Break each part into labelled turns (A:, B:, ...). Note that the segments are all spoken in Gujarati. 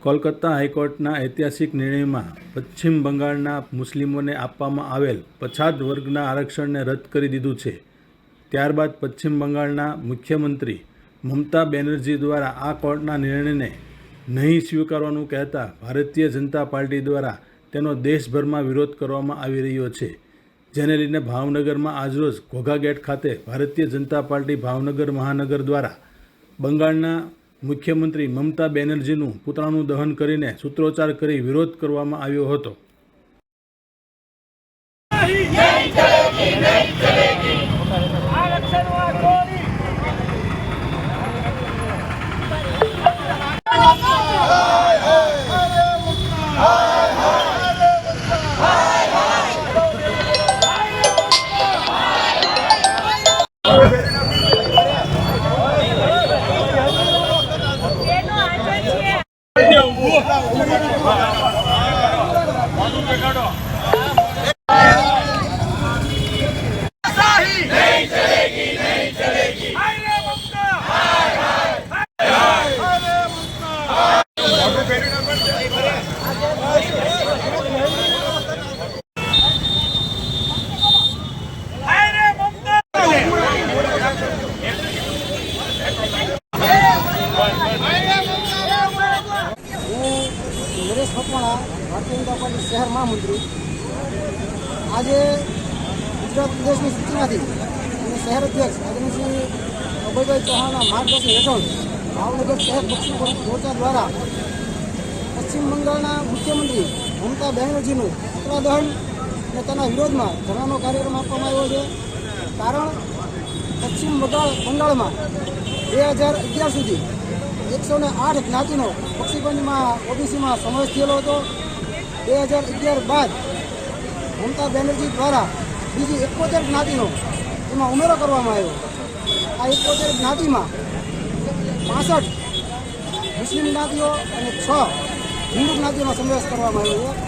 A: કોલકાતા હાઈકોર્ટના ઐતિહાસિક નિર્ણયમાં પશ્ચિમ બંગાળના મુસ્લિમોને આપવામાં આવેલ પછાત વર્ગના આરક્ષણને રદ કરી દીધું છે. ત્યારબાદ પશ્ચિમ બંગાળના મુખ્યમંત્રી મમતા બેનર્જી દ્વારા આ કોર્ટના નિર્ણયને નહીં સ્વીકારવાનું કહેતા ભારતીય જનતા પાર્ટી દ્વારા તેનો દેશભરમાં વિરોધ કરવામાં આવી રહ્યો છે. જેને લઈને ભાવનગરમાં આજરોજ ઘોઘા ગેટ ખાતે ભારતીય જનતા પાર્ટી ભાવનગર મહાનગર દ્વારા બંગાળના મુખ્યમંત્રી મમતા બેનર્જીનું પુતળાનું દહન કરીને સૂત્રોચ્ચાર કરી વિરોધ કરવામાં આવ્યો હતો.
B: નરેશ મકવાણા, ભારતીય જનતા પાર્ટી શહેર મહામંત્રી. આજે ગુજરાત પ્રદેશની સૂચનાથી અને શહેર અધ્યક્ષ આદરણીય અભયભાઈ ચૌહાણના માર્ગદર્શન હેઠળ ભાવનગર શહેર પશ્ચિમ મોરચા દ્વારા પશ્ચિમ બંગાળના મુખ્યમંત્રી મમતા બેનર્જીનું પુતળા દહન અને તેના વિરોધમાં ધરણાનો કાર્યક્રમ આપવામાં આવ્યો છે. કારણ પશ્ચિમ બંગાળમાં 2011 સુધી 108 જ્ઞાતિનો બક્ષીપંચમાં ઓબીસીમાં સમાવેશ થયેલો હતો. 2011 બાદ મમતા બેનર્જી દ્વારા બીજી 71 જ્ઞાતિનો એમાં ઉમેરો કરવામાં આવ્યો. આ 71 જ્ઞાતિમાં 65 મુસ્લિમ જ્ઞાતિઓ અને 6 હિન્દુ જ્ઞાતિનો સમાવેશ કરવામાં આવ્યો છે.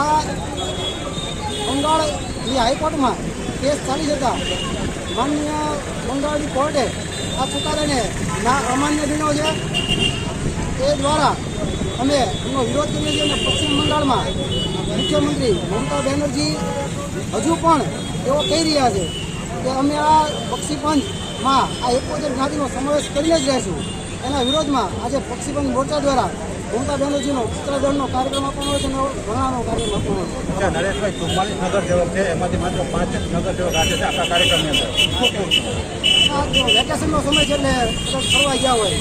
B: આ બંગાળની હાઈકોર્ટમાં કેસ ચાલી જતા માનનીય બંગાળની કોર્ટે આ ચુકાદાને અમાન્ય ગણ્યો છે. એ દ્વારા અમે એનો વિરોધ કરીએ છીએ અને પશ્ચિમ બંગાળમાં મુખ્યમંત્રી મમતા બેનર્જી હજુ પણ એવો કહી રહ્યા છે કે અમે આ બક્ષીપંચમાં આ 71 જ્ઞાતિનો સમાવેશ કરીને જ રહેશું. એના વિરોધમાં આજે બક્ષીપંચ મોરચા દ્વારા મમતા બેનર્જીનો પુતળાદહનનો કાર્યક્રમ આપવાનો છે અને ધરણાનો કાર્યક્રમ આપવાનો છે.
C: નરેશભાઈ 44 નગરસેવક છે, એમાંથી માત્ર 5 નગરસેવક આજે છે આખા કાર્યક્રમની અંદર.
B: આ વેકેશનનો સમય છે એટલે ફરવા ગયા હોય.